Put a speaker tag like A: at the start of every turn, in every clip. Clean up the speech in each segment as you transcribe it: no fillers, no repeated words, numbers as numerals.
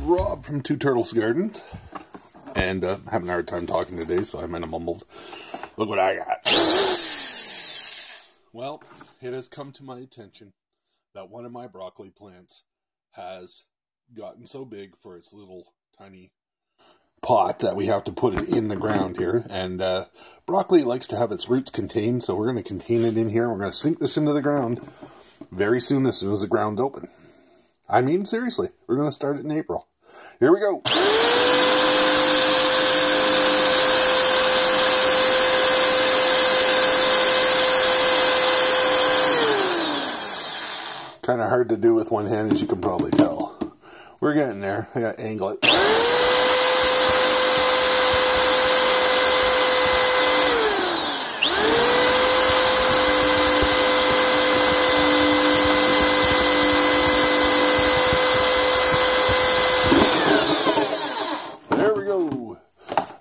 A: Rob from Two Turtles Garden, and having a hard time talking today, so I might have mumbled. Look what I got. Well, it has come to my attention that one of my broccoli plants has gotten so big for its little tiny pot that we have to put it in the ground here, and broccoli likes to have its roots contained, so we're going to contain it in here. We're going to sink this into the ground very soon, as the ground's open. I mean, seriously, we're going to start it in April. Here we go. Kind of hard to do with one hand, as you can probably tell. We're getting there. I got to angle it.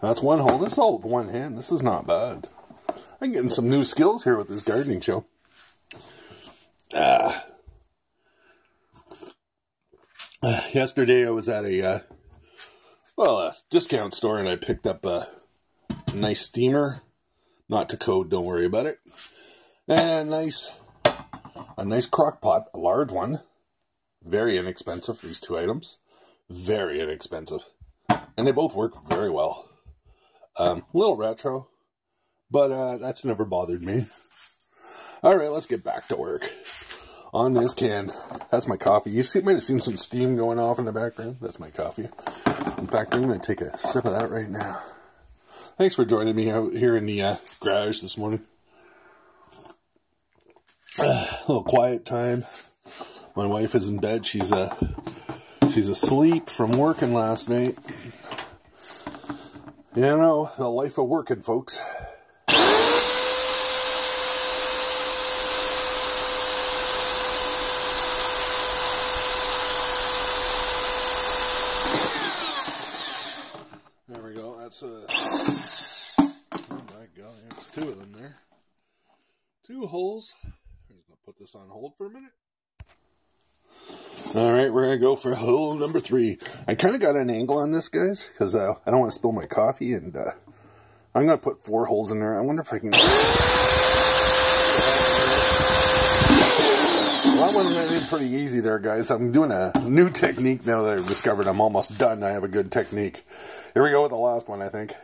A: That's one hole. This is all with one hand. This is not bad. I'm getting some new skills here with this gardening show. Yesterday I was at a discount store, and I picked up a nice steamer. Not to code, don't worry about it. And a nice crock pot, a large one. Very inexpensive, these two items. Very inexpensive. And they both work very well. A little retro, but that's never bothered me. Alright, let's get back to work. On this can, that's my coffee. You might have seen some steam going off in the background. That's my coffee. In fact, I'm going to take a sip of that right now. Thanks for joining me out here in the garage this morning. A little quiet time. My wife is in bed. She's asleep from working last night. You know, the life of working, folks. There we go. That's oh my God, that's two of them there. Two holes. I'm just gonna put this on hold for a minute. Alright, we're going to go for hole number 3. I kind of got an angle on this, guys, because I don't want to spill my coffee, and I'm going to put 4 holes in there. I wonder if I can... Well, that one went in pretty easy there, guys. I'm doing a new technique now that I've discovered. I'm almost done. I have a good technique. Here we go with the last one, I think.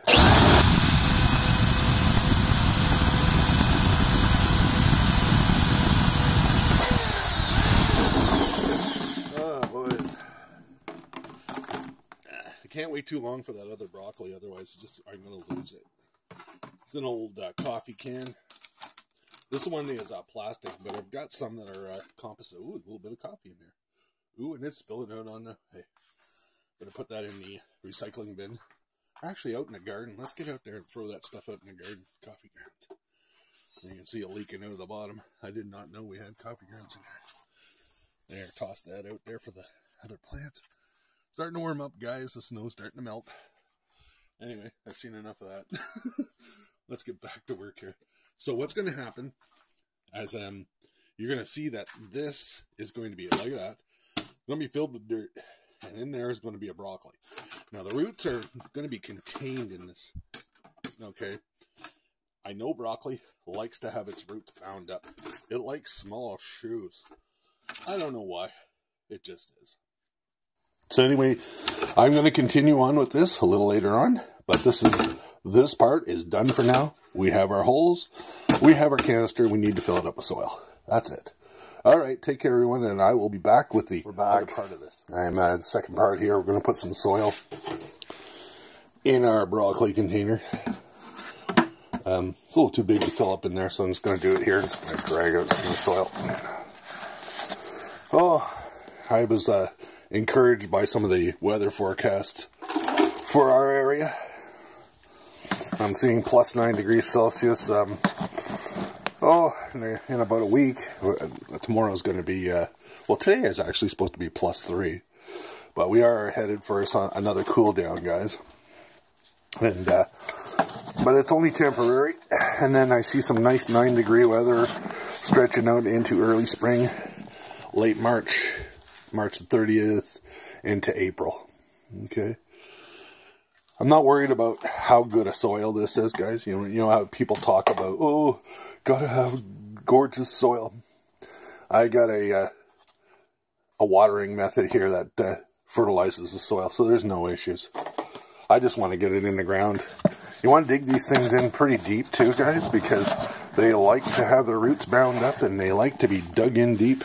A: Can't wait too long for that other broccoli, otherwise I'm going to lose it. It's an old coffee can. This one is plastic, but I've got some that are composite. Ooh, a little bit of coffee in there. Ooh, and it's spilling out on the... Hey, I'm going to put that in the recycling bin. Actually, out in the garden. Let's get out there and throw that stuff out in the garden. Coffee grounds. You can see it leaking out of the bottom. I did not know we had coffee grounds in there. There, toss that out there for the other plants. Starting to warm up, guys. The snow's starting to melt. Anyway, I've seen enough of that. Let's get back to work here. So what's going to happen as you're going to see that this is going to be like that. It's going to be filled with dirt. And in there is going to be a broccoli. Now, the roots are going to be contained in this. Okay. I know broccoli likes to have its roots bound up. It likes small shoes. I don't know why. It just is. So anyway, I'm going to continue on with this a little later on, but this part is done for now. We have our holes, we have our canister, we need to fill it up with soil. That's it. All right, take care, everyone, and I will be back with the other part of this. I'm the second part here. We're going to put some soil in our broccoli container. It's a little too big to fill up in there, so I'm just going to do it here and just going to drag out some soil. Oh, I was encouraged by some of the weather forecasts for our area. I'm seeing plus 9 degrees Celsius. In about a week. Tomorrow's going to be, well, today is actually supposed to be plus 3. But we are headed for another cool down, guys. And, but it's only temporary. And then I see some nice 9-degree weather stretching out into early spring, late March, March the 30th into April. Okay. I'm not worried about how good a soil this is, guys. You know how people talk about, oh, gotta have gorgeous soil. I got a watering method here that fertilizes the soil, so there's no issues. I just want to get it in the ground. You want to dig these things in pretty deep too, guys, because they like to have their roots bound up and they like to be dug in deep.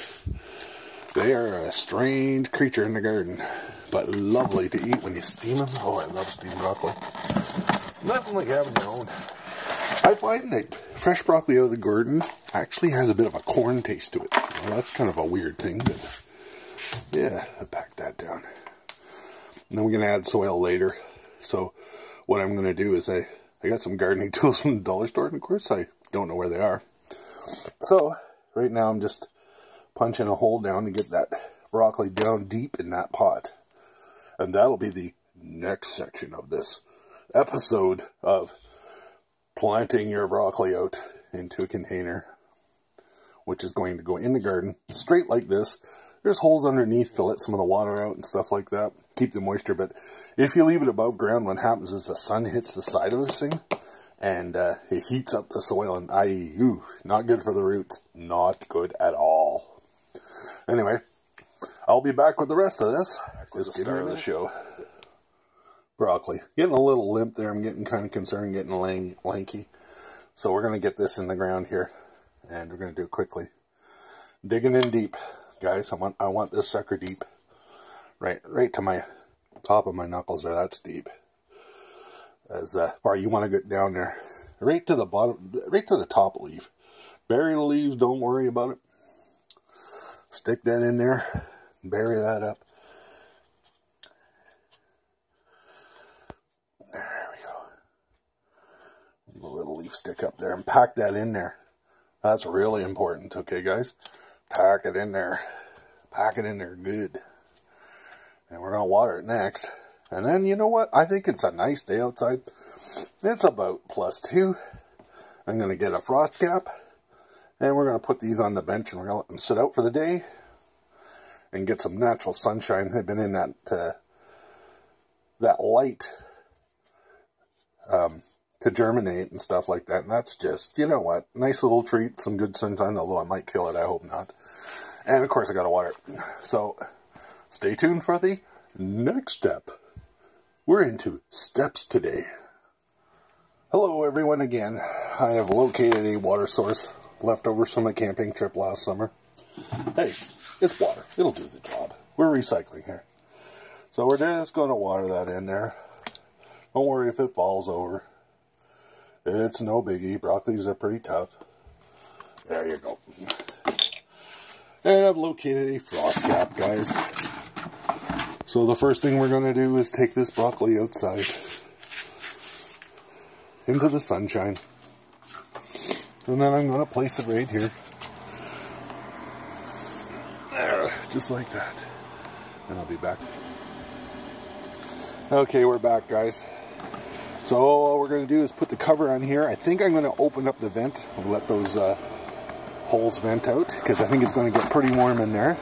A: They are a strange creature in the garden, but lovely to eat when you steam them. Oh, I love steamed broccoli. Nothing like having your own. I find that fresh broccoli out of the garden actually has a bit of a corn taste to it. Well, that's kind of a weird thing, but yeah, I packed that down. And then we're going to add soil later. So what I'm going to do is I got some gardening tools from the dollar store, and of course I don't know where they are. So right now I'm just punching a hole down to get that broccoli down deep in that pot. And that'll be the next section of this episode of planting your broccoli out into a container, which is going to go in the garden straight like this. There's holes underneath to let some of the water out and stuff like that, keep the moisture. But if you leave it above ground, what happens is the sun hits the side of this thing and it heats up the soil, and not good for the roots. Not good at all. Anyway, I'll be back with the rest of this. Just start of the show. Broccoli. Getting a little limp there. I'm getting kind of concerned, getting lanky. So we're going to get this in the ground here, and we're going to do it quickly. Digging in deep, guys. I want this sucker deep. Right to my top of my knuckles there. That's deep. As far you want to get down there. Right to the bottom, right to the top leaf. Bury the leaves, don't worry about it. Stick that in there. Bury that up. There we go. Leave a little leaf stick up there and pack that in there. That's really important, okay, guys? Pack it in there. Pack it in there good. And we're going to water it next. And then, you know what? I think it's a nice day outside. It's about +2. I'm going to get a frost cap. And we're going to put these on the bench and we're going to let them sit out for the day. And get some natural sunshine. They've been in that light to germinate and stuff like that. And that's just, you know what, nice little treat, some good sunshine, although I might kill it, I hope not. And of course I gotta water it. So stay tuned for the next step. We're into steps today. Hello everyone again. I have located a water source, leftovers from a camping trip last summer. Hey, it's water. It'll do the job. We're recycling here. So we're just going to water that in there. Don't worry if it falls over. It's no biggie. Broccolis are pretty tough. There you go. And I've located a frost cap, guys. So the first thing we're going to do is take this broccoli outside. Into the sunshine. And then I'm going to place it right here. There, just like that. And I'll be back. Okay, we're back, guys. So all we're going to do is put the cover on here. I think I'm going to open up the vent and let those holes vent out, because I think it's going to get pretty warm in there.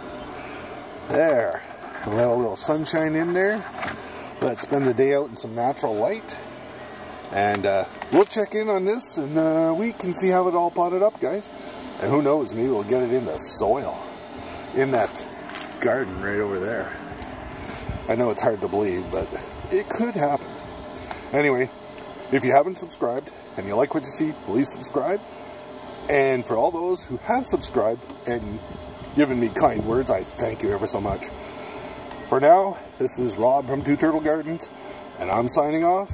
A: There. Let a little sunshine in there. Let's spend the day out in some natural light. And we'll check in on this in a week and see how it all potted up, guys. And who knows, maybe we'll get it in the soil in that garden right over there. I know it's hard to believe, but it could happen. Anyway, if you haven't subscribed and you like what you see, please subscribe. And for all those who have subscribed and given me kind words, I thank you ever so much. For now, this is Rob from Two Turtle Gardens, and I'm signing off.